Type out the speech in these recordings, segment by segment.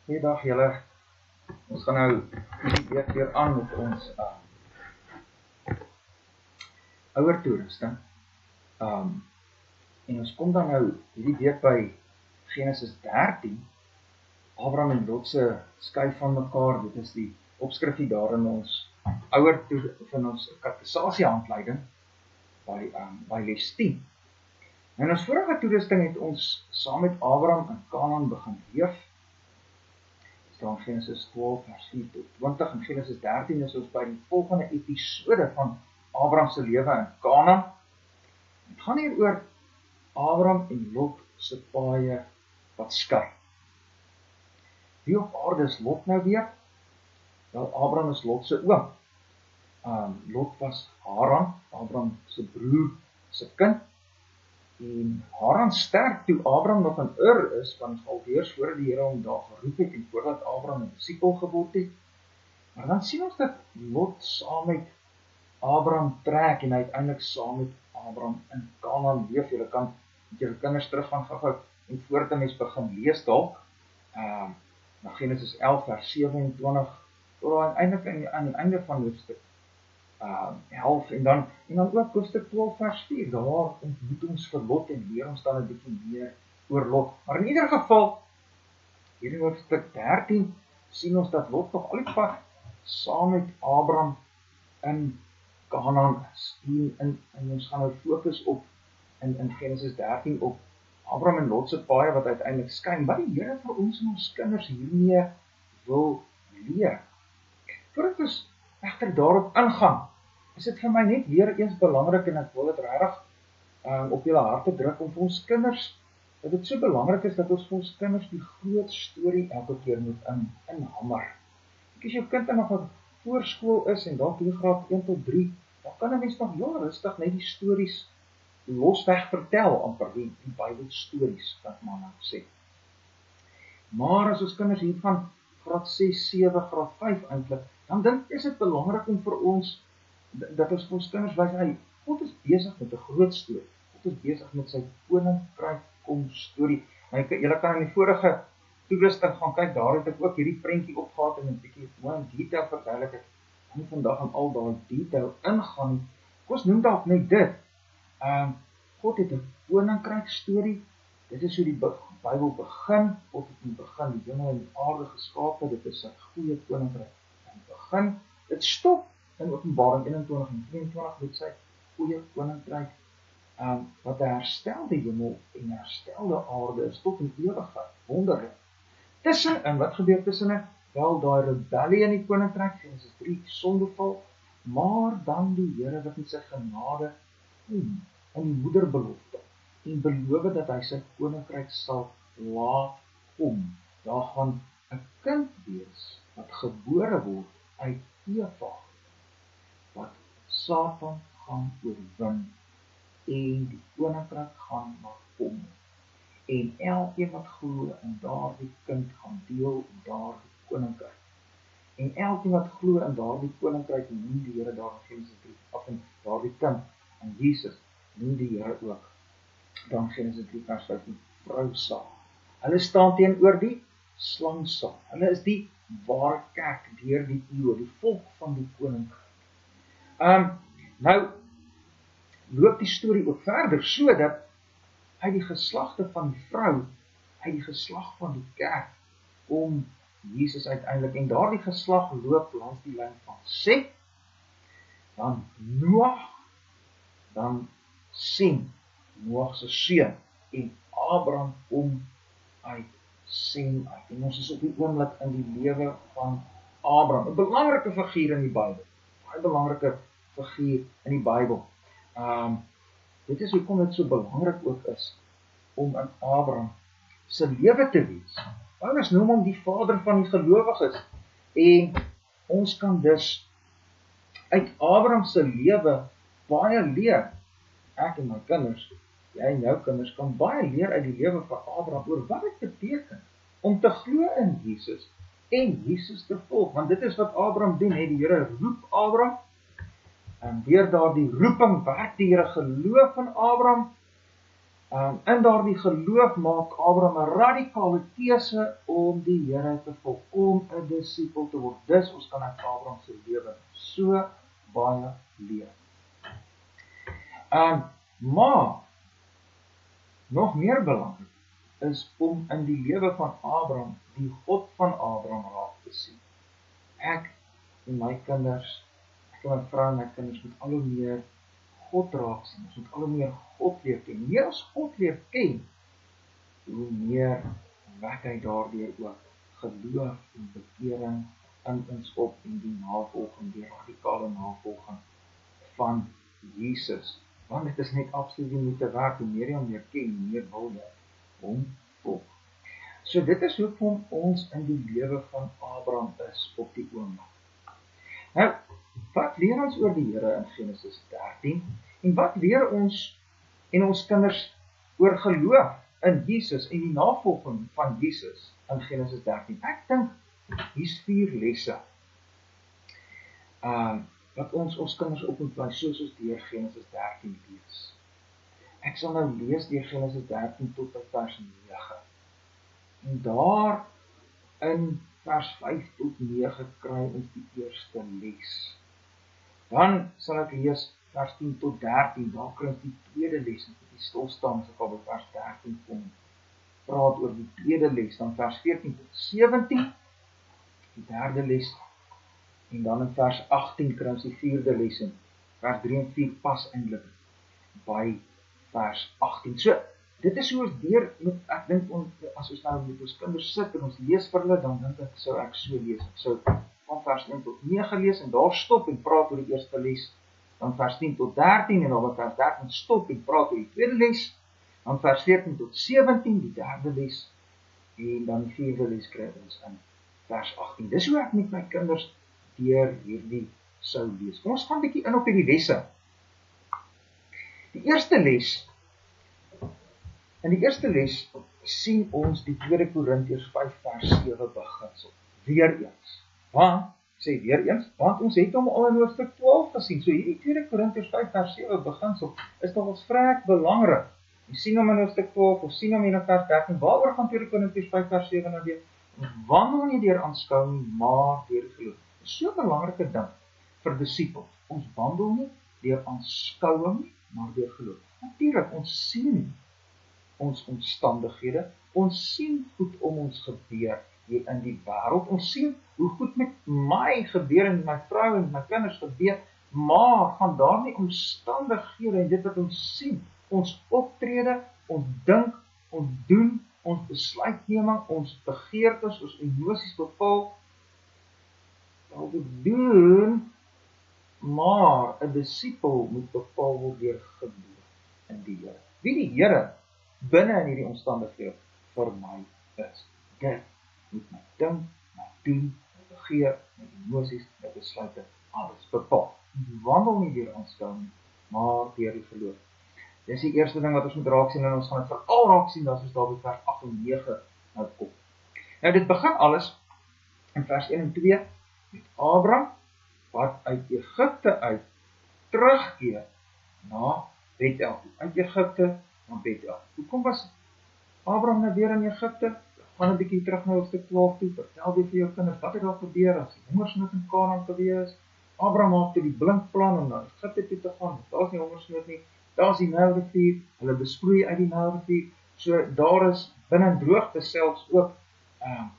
Goeiedag julle. Ons gaan nou hierdie week weer aan met ons ouer toerusting. En ons kom dan nou hierdie week by Genesis 13. Abraham en Lot se skei van mekaar. Dit is die opskrifie daar in ons ouer van ons kateksasie handleiding by les 10. En ons vorige toerusting het ons saam met Abraham in Kanaan begin leef. Staan Genesis 12 vers 4 tot 20 en Genesis 13 is ons by die volgende episode van Abraham se lewe in Kanaan. Het gaan hier oor Abraham en Lot se paaie wat skei. Wie op aarde is Lot nou weer? Wel, Abraham is Lot se oom. Lot was Haran, Abraham se broer se kind. En Haran sterf toe Abraham nog in Ur is, want alweer voordat die Here hom daar geroep het en voordat Abraham 'n disipel geword het. Maar dan sien ons dat Lot saam met Abraham trek en uiteindelik saam met Abraham in Kanaan leef. Julle kan met julle kinders terug gaan gou en voordat 'n mens begin lees dalk. Na Genesis 11 vers 27 tot eintlik aan die einde van hoofstuk 11 en dan ook hoofstuk 12 vers 4. Daar ontmoet ons vir Lot en leer ons dan 'n bietjie meer oor Lot. Maar in ieder geval, hier in hoofstuk 13 sien ons dat Lot nog al die pad saam met Abraham in Kanaan is. En ons gaan nou fokus op in Genesis 13 op Abraham en Lot se paaie wat uiteindelik skei. Wat die Here vir ons en ons kinders hiermee wil leer. Voordat ons egter daarop ingaan, is dit vir my net weer eens belangrik en ek wil dit regtig op julle harte druk om vir ons kinders, dat dit so belangrik is dat ons vir ons kinders die groot storie elke keer moet inhammer. As jou kind nog op voorskool is en dalk hier graad 1 tot 3, dan kan 'n mens nog heel rustig net die stories losweg vertel, amper die Bybelstories, wat maar nou sê. Maar as ons kinders hier van graad 6, 7, graad 5 eintlik, dan is dit belangrik om vir ons, dat ons vir ons kinders wys, God is besig met 'n groot storie. God is besig met sy koninkryk kom storie. Julle kan in die vorige toerusting gaan kyk, daar het ek ook hierdie prentjie opgehad en 'n bietjie mooi in detail verduidelik. Ek gaan nie vandag aan al daai detail ingaan. Ons noem dalk net dit. God het 'n koninkryk storie. Dit is hoe die Bybel begin. God het in die begin die hemel en die aarde geskape. Dit is 'n goeie koninkryk. In die begin, dit stop in Openbaring 21 en 22 met sy goeie koninkryk, wat 'n herstelde hemel en herstelde aarde is tot in ewigheid. Wonderlik. Tussenin, wat gebeur tussenin? Wel, daai rebellie in die koninkryk, Genesis 3, sondeval, maar dan die Here wat met sy genade kom in die moederbelofte en beloof dat hy sy koninkryk sal laat kom. Daar gaan 'n kind wees wat gebore word uit Eva, wat Satan gaan oorwin en die koninkryk gaan maar kom. En elkeen wat glo in daardie kind gaan deel in daardie koninkryk. En elkeen wat glo in daardie koninkryk noem die Here daar in Genesis 3 af en daardie kind en Jesus noem die Here ook dan Genesis 3 vers 15 vrousaal. Hulle staan teenoor die slangsaal. Hulle is die ware kerk deur die eeue, die volk van die koninkryk. Nou loop die storie ook verder sodat uit die geslagte van die vrou, uit die geslag van die kerk kom Jesus uiteindelik en daardie geslag loop langs die lyn van Set, dan Noag, dan Sem, Noag se seun en Abraham kom uit Sem uit. En ons is op die oomblik in die lewe van Abraham, 'n belangrike figuur in die Bybel. 'n belangrike figuur in die Bybel. Dit is hoekom dit so belangrik ook is om in Abraham se lewe te wees. Paulus noem hom die vader van die gelowiges en ons kan dus uit Abraham se lewe baie leer. Ek en my kinders, jy en jou kinders kan baie leer uit die lewe van Abraham oor wat dit beteken om te glo in Jesus en Jesus te volg, want dit is wat Abraham doen, die Here roep Abraham en deur daardie roeping werk die Here geloof in Abraham In daardie geloof maak Abraham 'n radikale keuse om die Here te volg, om 'n disipel te word. Dus ons kan uit Abraham se lewe so baie leer. Maar nog meer belangrik is om in die lewe van Abraham die God van Abraham raak te sien. Ek en my kinders, ek en my vrou en my kinders moet al hoe meer God raak sien. Ons moet al hoe meer God leer ken. Meer as God leer ken, hoe meer wek hy daardeur ook geloof en bekering in ons op en die navolging, die radikale navolging van Jesus. Want dit is net absoluut nie moeite werd. Hoe meer jy hom leer ken, hoe meer wil jy hom volg. So dit is hoekom ons in die lewe van Abraham is op die oomblik. Nou, wat leer ons oor die Here in Genesis 13? En wat leer ons en ons kinders oor geloof in Jesus en die navolging van Jesus in Genesis 13? Ek dink, hier's 4 lesse wat ons kinders op moet bly, soos ons deur Genesis 13 lees. Ek sal nou lees deur Genesis 13 tot by vers 9. En daar in vers 5 tot 9 kry ons die eerste les. Dan sal ek lees vers 10 tot 13, daar kry ons die tweede les, en die stilstaan sal by vers 13 kom, praat oor die tweede les, dan vers 14 tot 17, die derde les, en dan in vers 18 kry ons die vierde les, en vers 3 en 4 pas eintlik by vers 18. So, dit is hoe ons deur, ek dink, as ons nou met ons kinders sit, en ons lees vir hulle, dan dink ek, sou ek so lees, ek sou van vers 1 tot 9 lees, en daar stop en praat oor die eerste les, dan vers 10 tot 13, en dan by vers 13 stop en praat oor die tweede les, dan vers 14 tot 17, die derde les, en dan die vierde les kry ons in vers 18. Dis hoe ek met my kinders deur hierdie sou lees. Kom ons gaan 'n bietjie in op hierdie lesse. In die eerste les sien ons die 2 Korintiërs 5 vers 7 beginsel. Weer eens, want ons het hom al in hoofstuk 12 gesien. So hierdie 2 Korintiërs 5 vers 7 beginsel is nog ons vrek belangrik. Jy sien hom in hoofstuk 12 of sien hom hier in vers 13. Waaroor gaan 2 Korintiërs 5 vers 7 nou weer? Ons wandel nie deur aanskouing, maar deur geloof. Dit is so 'n belangrike ding vir disipels. Ons wandel nie deur aanskouing, maar deur geloof. Natuurlik, ons sien ons omstandighede, ons sien goed om ons gebeur hier in die wêreld, ons sien hoe goed met my gebeur en my vrou en my kinders gebeur, maar gaan daar nie omstandighede en dit wat ons sien, ons optrede, ons dink, ons doen, ons besluitneming, ons begeertes, ons emosies bepaal, wat we doen, maar 'n disipel moet bepaal word deur geloof in die Here. Wie die Here binne in hierdie omstandighede vir my is. Dit moet my dink, my doen, my begeer, my emosies, my besluite, alles bepaal. Ons wandel nie deur aanskouing, maar deur die geloof. Dis die eerste ding wat ons moet raak sien, en ons gaan dit veral raak sien as ons daar by vers 8 en 9 nou kom. Nou dit begin alles in vers 1 en 2 met Abraham, wat uit Egipte uit terugkeer na Bethel. Uit Egipte na Bethel. Hoekom was Abraham nou weer in Egipte? Gaan 'n bietjie terug na hoofstuk 12 toe. Vertel weer vir jou kinders, wat het daar gebeur as die hongersnood in Kanaan gewees? Abraham maak toe die blink plan om na Egipte toe te gaan. Daar's nie hongersnood nie. Daar's die Nylrivier. Hulle besproei uit die Nylrivier. So daar is binne droogte selfs ook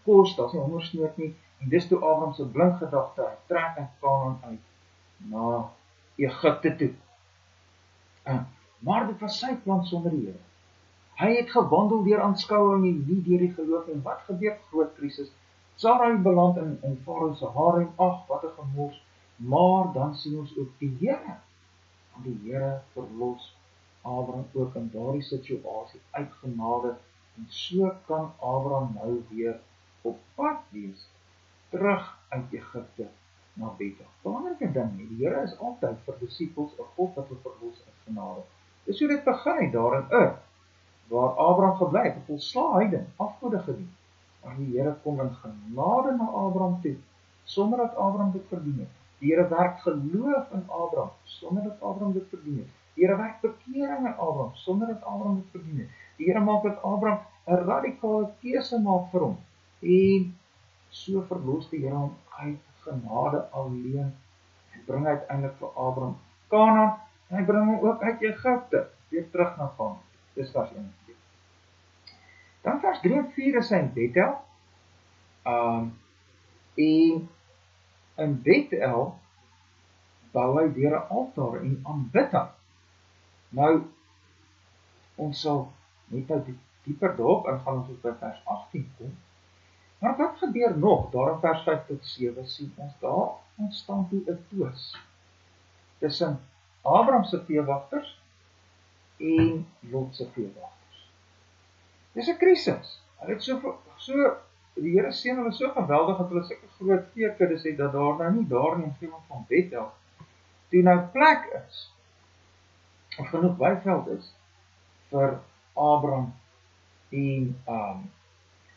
kos, daar's nie hongersnood nie. En dis toe Abraham se blink gedagte, hy trek in Kanaan uit na Egipte toe. Maar dit was sy plan sonder die Here. Hy het gewandel deur aanskouing en nie deur die geloof nie. Wat gebeur? Groot krisis. Sarai beland in Farao se harem. Ag, wat 'n gemors. Maar dan sien ons ook die Here. Want die Here verlos Abraham ook in daardie situasie uit genade. En so kan Abraham nou weer op pad wees terug uit Egipte na Bethel. Belangrike ding, die Here is altyd vir disipels 'n God wat hulle verlos uit genade. Dis hoe dit begin het daar in Ur, waar Abraham gebly het, 'n volslae heiden, afgode gedien. Maar die Here kom in genade na Abraham toe, sonder dat Abraham dit verdien het. Die Here werk geloof in Abraham, sonder dat Abraham dit verdien het. Die Here werk bekering in Abraham, sonder dat Abraham dit verdien het. Die Here maak dat Abraham 'n radikale keuse maak vir hom. En so verlos die Here hom uit genade alleen. Hy bring uiteindelik vir Abraham Kanaan, en hy bring hom ook uit Egipte, weer terug na Kanaan. Dis vers 1 en 2. Dan vers 3 en 4 is hy in Bethel. En in Bethel bou hy weer 'n altaar en aanbid hom. Nou, ons sal net nou dieper daarop ingaan as ons by vers 18 kom. Maar wat gebeur nog? Daar in vers 5 tot 7 sien ons daar ontstaan toe 'n twis tussen Abraham se veewagters en Lot se veewagters. Dis 'n krisis. Hulle het die Here seën hulle so geweldig dat hulle sulke groot veekuddes het dat daar nou nie daar in die omgewing van Bethel toe nou plek is of genoeg weiveld is vir Abraham en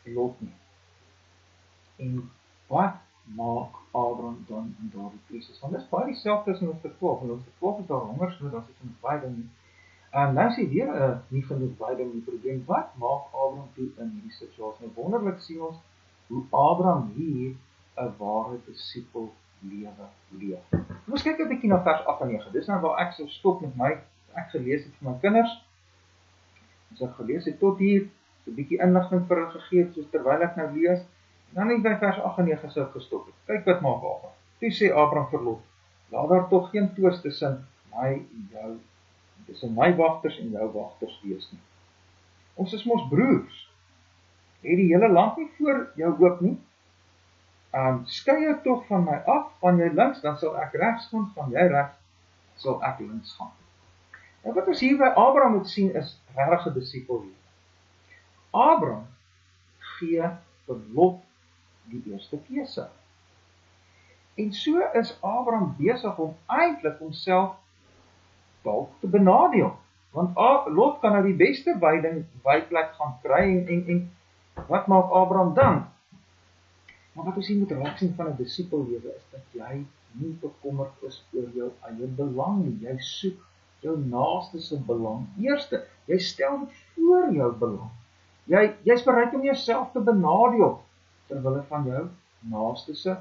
Lot nie. En wat maak Abraham dan in daardie krisis? Want dit is baie dieselfde as in hoofstuk 12. In hoofstuk 12 is daar hongersnood, daar is genoeg weiding nie. Nou sê weer nie genoeg weiding nie probleem. Wat maak Abraham toe in hierdie situasie? Nou wonderlik sien ons hoe Abraham hier 'n ware disipel lewe leef. Ons kyk 'n bietjie na vers 8 en 9. Dis nou waar ek sou stop met ek gelees het vir my kinders. As ek gelees het tot hier, so 'n bietjie inligting vir hulle gegee het, soos terwyl ek nou lees, dan net by vers 8 en 9 sou ek gestop het. Kyk wat maak Abraham. Toe sê Abraham vir Lot, laat daar tog geen twis tussen my wagters en jou wagters wees nie. Ons is mos broers. Het die hele land nie voor jou oop nie. Skei jou tog van my af, van jy links, dan sal ek regs gaan, van jy regs, sal ek links gaan. En wat ons hier by Abraham moet sien is regtig 'n disipel hier. Abraham gee vir Lot die eerste keuse. En so is Abraham besig om eintlik homself dalk te benadeel. Want Lot kan nou die beste weiplek gaan kry en wat maak Abraham dan? Maar wat ons hier moet raak sien van 'n disipel lewe is dat jy nie bekommerd is oor jou eie belang nie. Jy soek jou naaste se belang eerste. Jy stel dit voor jou belang. Jy's bereid om jouself te benadeel terwille van jou naaste se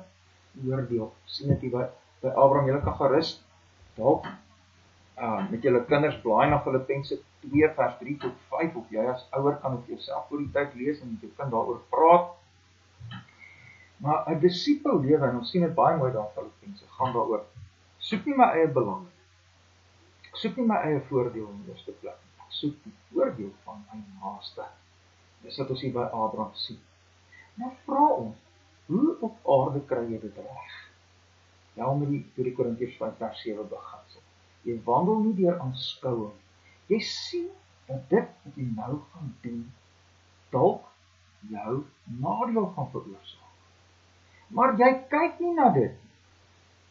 oordeel. Sien dit hier by Abraham, jy kan gerus dalk met julle kinders blaai na Filippense 2 vers 3 tot 5 of jy as ouer kan op jouself voor die tyd lees en met jou kind daaroor praat. Maar 'n disipel lewe, en ons sien dit baie mooi daar in Filippense, gaan daaroor. Soek nie my eie belang. Ek soek nie my eie voordeel in die eerste plek. Ek soek die voordeel van my naaste. Dis wat ons hier by Abraham sien. Nou vra ons, hoe op aarde kry jy dit reg? Ja, met die 2 Korintiërs 5 vers 7 beginsel. Jy wandel nie deur aanskouing. Jy sien dat dit wat jy nou gaan doen, dalk jou nadeel gaan veroorsaak. Maar jy kyk nie na dit.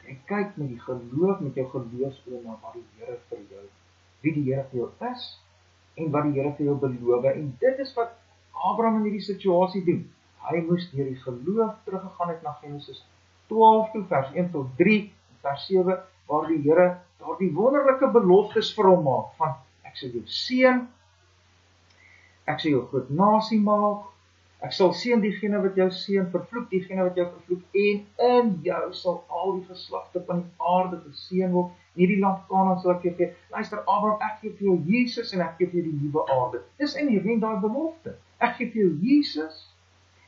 Jy kyk met die geloof, met jou geloofsoë na wat die Here vir jou, wie die Here vir jou is, en wat die Here vir jou beloof. En dit is wat Abraham in hierdie situasie doen. Hy moes deur die geloof teruggegaan het na Genesis 12 toe, vers 1 tot 3, vers 7, waar die Here daardie wonderlike beloftes vir hom maak, van ek sal jou seën, ek sal jou groot nasie maak, ek sal seën diegene wat jou seën, vervloek diegene wat jou vervloek, en in jou sal al die geslagte van die aarde geseën word. In hierdie land Kanaan sal ek jou gee. Luister Abraham, ek gee vir jou Jesus en ek gee vir jou die nuwe aarde. Dis inherent daai belofte. Ek gee vir jou Jesus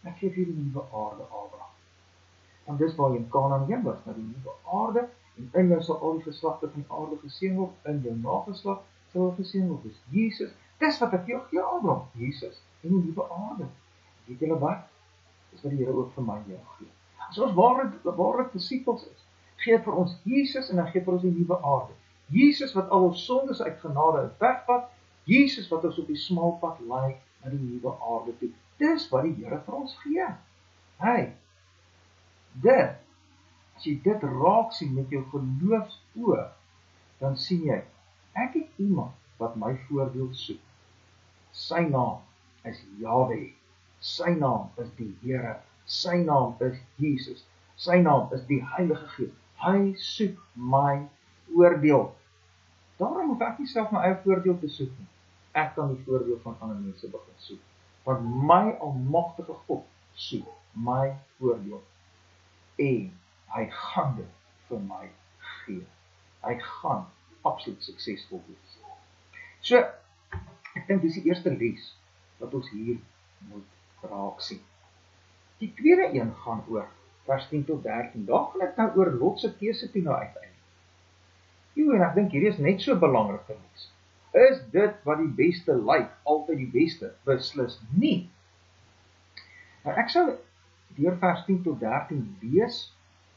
en ek gee vir jou die nuwe aarde, Abraham. Want dis waar jy in Kanaan heen was, na die nuwe aarde, en in jou sal al die geslagte van die aarde geseën word, in jou nageslag sal geseën word. Dis Jesus. Dis wat ek jou gee, Abraham, Jesus en die nuwe aarde. Weet julle wat? Dis wat die Here ook vir my en jou gee. As ons ware disipels is, gee vir ons Jesus en hy gee vir ons die nuwe aarde. Jesus wat al ons sondes uit genade wegvat, Jesus wat ons op die smal pad lei na die nuwe aarde toe. Dis wat die Here vir ons gee. Hey, as jy dit raak sien met jou geloofsoë, dan sien jy, ek het iemand wat my voordeel soek. Sy naam is Jahwe. Sy naam is die Here. Sy naam is Jesus. Sy naam is die Heilige Gees. Hy soek my oordeel. Daarom hoef ek nie self my eie voordeel te soek nie. Ek kan die voordeel van ander mense begin soek. Want my almagtige God soek my voordeel. En hy gaan dit vir my gee. Hy gaan absoluut suksesvol wees. So, ek dink dis die eerste les wat ons hier moet raak sien. Die tweede een gaan oor vers 10 tot 13. Daar gaan dit nou oor Lot se keuse toe nou uiteindelik. En ek dink hierdie is net so belangrik vir ons. Is dit wat die beste lyk, altyd die beste? Beslis nie. Nou ek sou deur vers 10 tot 13 lees,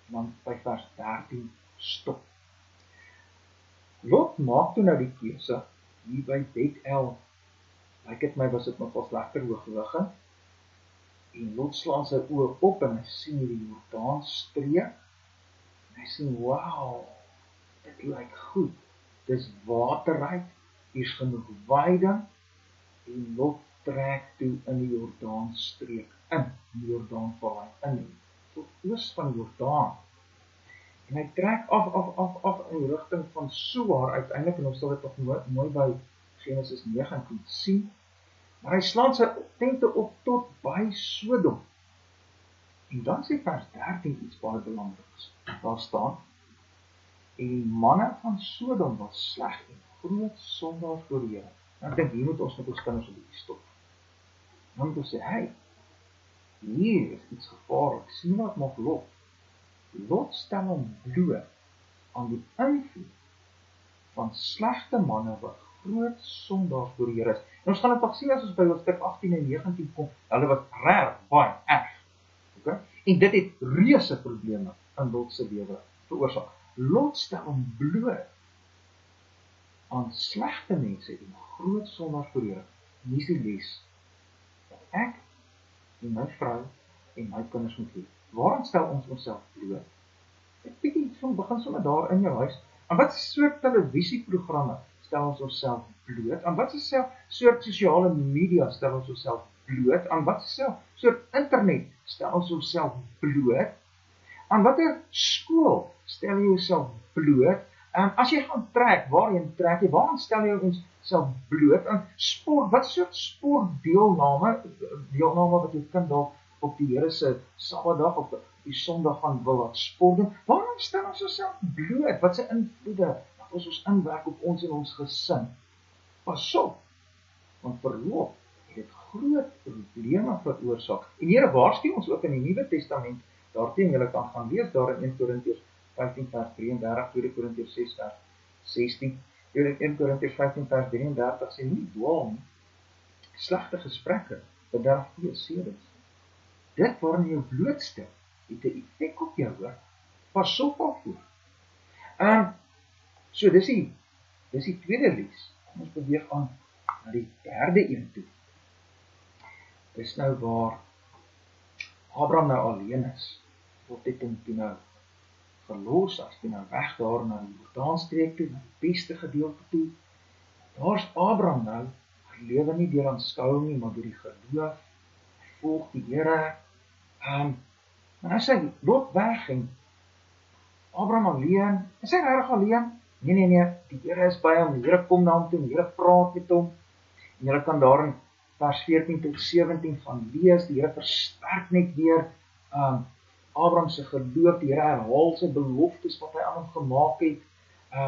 en dan by vers 13 stop. Lot maak toe nou die keuse, hier by Bethel, lyk dit my was dit nogal lekker hoogliggen, en Lot slaan sy oë op en hy sien die Jordaan streek, en hy sien, wauw, dit lyk goed, dis waterryk, hier's genoeg weiding, en Lot trek toe in die Jordaan streek, in die Jordaan vallei, tot oos van die Jordaan, en hy trek af in die rigting van Soar uiteindelik, en ons sal dit nog mooi by Genesis 19 sien, maar hy slaan sy tente op tot by Sodom. En dan sê vers 13 iets baie belangriks. Daar staan, en die manne van Sodom was sleg en groot sondaars voor die Here. En ek dink hier moet ons met ons kinders 'n bietjie stop. Dan moet ons sê, hey, hier is iets gevaarlik, sien wat maak Lot. Lot stel hom bloot aan die invloed van slegte manne wat groot sondaars voor die Here is. En ons gaan dit nog sien as ons by hoofstuk 18 en 19 kom, hulle was reg baie erg. Okay? En dit het reuse probleme in Lot se lewe veroorsaak. Lot stel hom bloot aan slegte mense en groot sondaars voor die Here. En hier is die les, dat ek en my vrou en my kinders moet leef. Waarom stel ons onsself bloot? Ek begin sommer daar in jou huis. Aan wat soort televisieprogramme stel ons onsself bloot? Aan wat soort sosiale media stel ons onsself bloot? Aan wat soort internet stel ons onsself bloot? Aan watter skool stel jy jouself bloot? As jy gaan trek, waarheen trek jy? Waarom stel jy onsself bloot? Aan sport, wat soort sportdeelname wat jou kind dalk op die Here se Sabbatdag of die Sondag gaan wil laat sport doen? Waarom stel ons onsself bloot? Wat se invloede wat ons inwerk op ons en ons gesin? Pas op, want vir Lot het dit groot probleme veroorsaak. En die Here waarsku ons ook in die Nuwe Testament, daarteen julle kan gaan lees daar in 1 Korintiërs 15 vers 33, 2 Korintiërs 6 vers 16, 1 Korintiërs 15 vers 33 sê nie dwaal nie. Slegte gesprekke, bederf goeie sedes. Dit waarin jou blootstel, het 'n effek op jou, hoor. Pas op daarvoor. So dis die tweede les. Ons beweeg aan na die derde een toe. Dis nou waar Abraham nou alleen is. God het hom toe nou verlos, as toe nou weg daar na die Jordaanstreek toe, na die beste gedeelte toe. Daar's Abraham nou, hy lewe nie deur aanskouing nie, maar deur die geloof. Hy volg die Here. Maar as hy Lot weg en Abraham alleen, is hy regtig alleen? Nee, die Here is by hom, die Here kom na hom toe, die Here praat met hom. En julle kan daar in vers 14 tot 17 van lees, die Here versterk net weer Abraham se geloof, die Here herhaal sy beloftes wat hy aan hom gemaak het,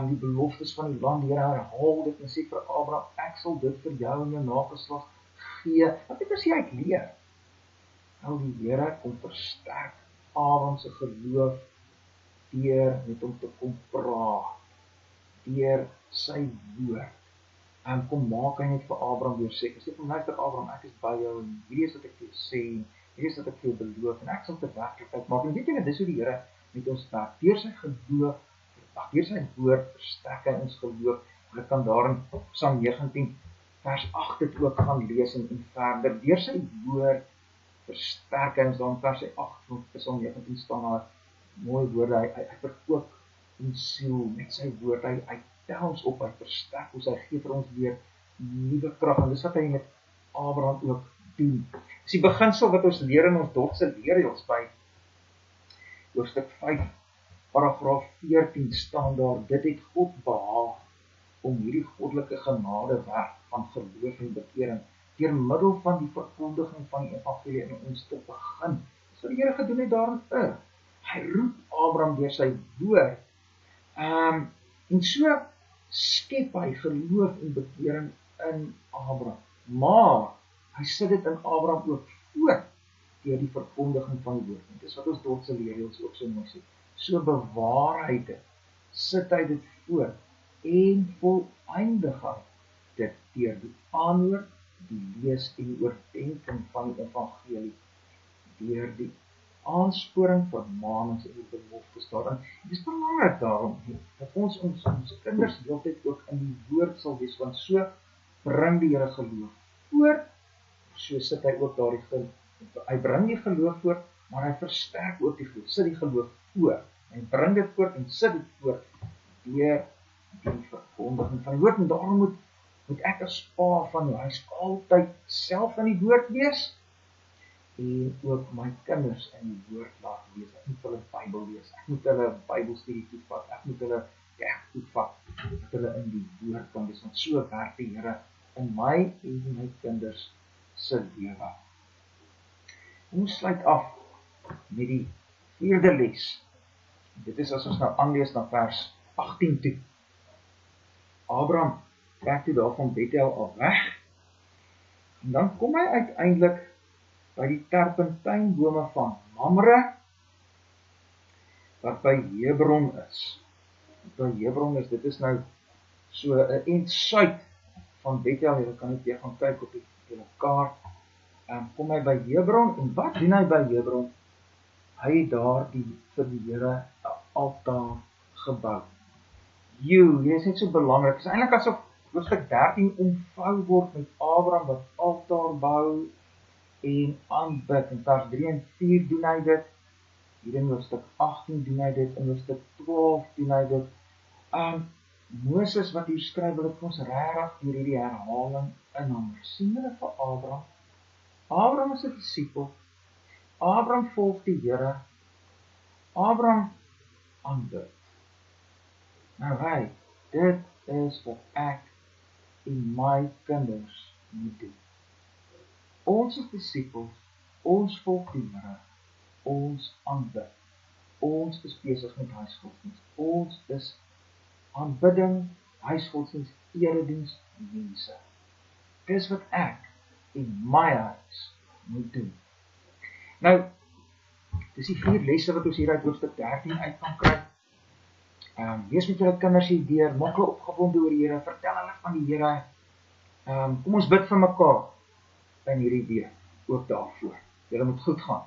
die beloftes van die land, die Here herhaal dit en sê vir Abraham, ek sal dit vir jou en jou nageslag gee. Wat het as jy uitleer? Nou die Here kom versterk Abraham se geloof deur met hom te kom praat, deur sy woord. Kom maak hy net vir Abraham weer sê, ek sê vir luister Abraham, ek is by jou en hierdie is wat ek vir jou sê, hierdie is wat ek vir jou beloof en ek sal dit werklikheid maak. En weet julle, dis hoe die Here met ons werk, deur sy geloof, deur sy woord versterk hy ons geloof. Hulle kan daar in Psalm 19 vers 8 dit ook gaan lees en verder, deur sy woord versterk hy ons. Dan vers 8 van Psalm 19 staan daar mooi woorde, hy verkoop ons siel met sy woord, hy tel ons op, hy versterk ons, hy gee vir ons weer nuwe krag, en dis wat hy met Abraham ook doen. Dis die beginsel wat ons leer in ons dorpse leerreëls by hoofstuk 5, paragraaf 14 staan daar, dit het God behaag, om hierdie goddelike genadewerk van geloof en bekering deur middel van die verkondiging van die evangelie in ons te begin. Dis wat die Here gedoen het daar in Ur. Hy roep Abraham deur sy woord. En so skep hy geloof en bekering in Abraham. Maar hy sit dit in Abraham ook voort deur die verkondiging van die woord. Dit is wat ons Dordtse leerreëls ook so mooi sê. So bewaar hy dit, sit hy dit voort en voleindig hy dit deur die aanhoor, die lees en die oordeenking van die evangelie, deur die aansporing, vermaanings en die beloftes daarin. Dit is belangrik daarom dat ons kinders heeltyd ook in die woord sal wees, want so bring die Here geloof voort, so sit hy ook daardie hy bring die geloof voort, maar hy versterk ook die geloof, sit die geloof voort, hy bring dit voort en sit dit voort deur die verkondiging van die woord, en daarom moet ek as pa van jou huis altyd self in die woord wees, en ook my kinders in die woord laat lees. Ek moet hulle Bybel lees, ek moet hulle Bybelstudie toevat, ek moet hulle kerk toevat, dat hulle in die woord kan wees, want so werk die Here in my en my kinders se lewe. Ons sluit af met die 4de les. Dit is as ons nou aanlees na vers 18 toe. Abraham trek toe daar van Bethel af weg, en dan kom hy uiteindelik by die terpentynbome van Mamre, wat by Hebron is. By Hebron is, dit is nou so 'n end suid van Bethel, jy kan net weer gaan kyk op die kaart, en kom hy by Hebron, en wat doen hy by Hebron? Hy het daar vir die Here 'n altaar gebou. Dit is net so belangrik, het is eintlik asof hoofstuk 13 omvou word met Abraham wat altaar bou en aanbid. In vers 3 en 4 doen hy dit, hier in hoofstuk 18 doen hy dit, in hoofstuk 12 doen hy dit. Moses wat hier skryf, wil ek ons regtig deur hierdie herhaling inhamer. Sien hulle vir Abraham? Abraham is 'n disipel, Abraham volg die Here, Abraham aanbid. Nou dit is wat ek en my kinders moet doen. Ons is disipels, ons volg die Here, ons aanbid. Ons is besig met huisgodsdienst. Ons is aanbidding, huisgodsdienst, erediens, mense. Dis wat ek en my huis moet doen. Nou, dis die 4 lesse wat ons hier uit hoofstuk 13 uit kan kry. Lees met julle kinders hier deur, maak hulle opgewonde oor die Here, vertel hulle van die Here. Kom ons bid vir mekaar in hierdie week, ook daarvoor. Julle moet goed gaan.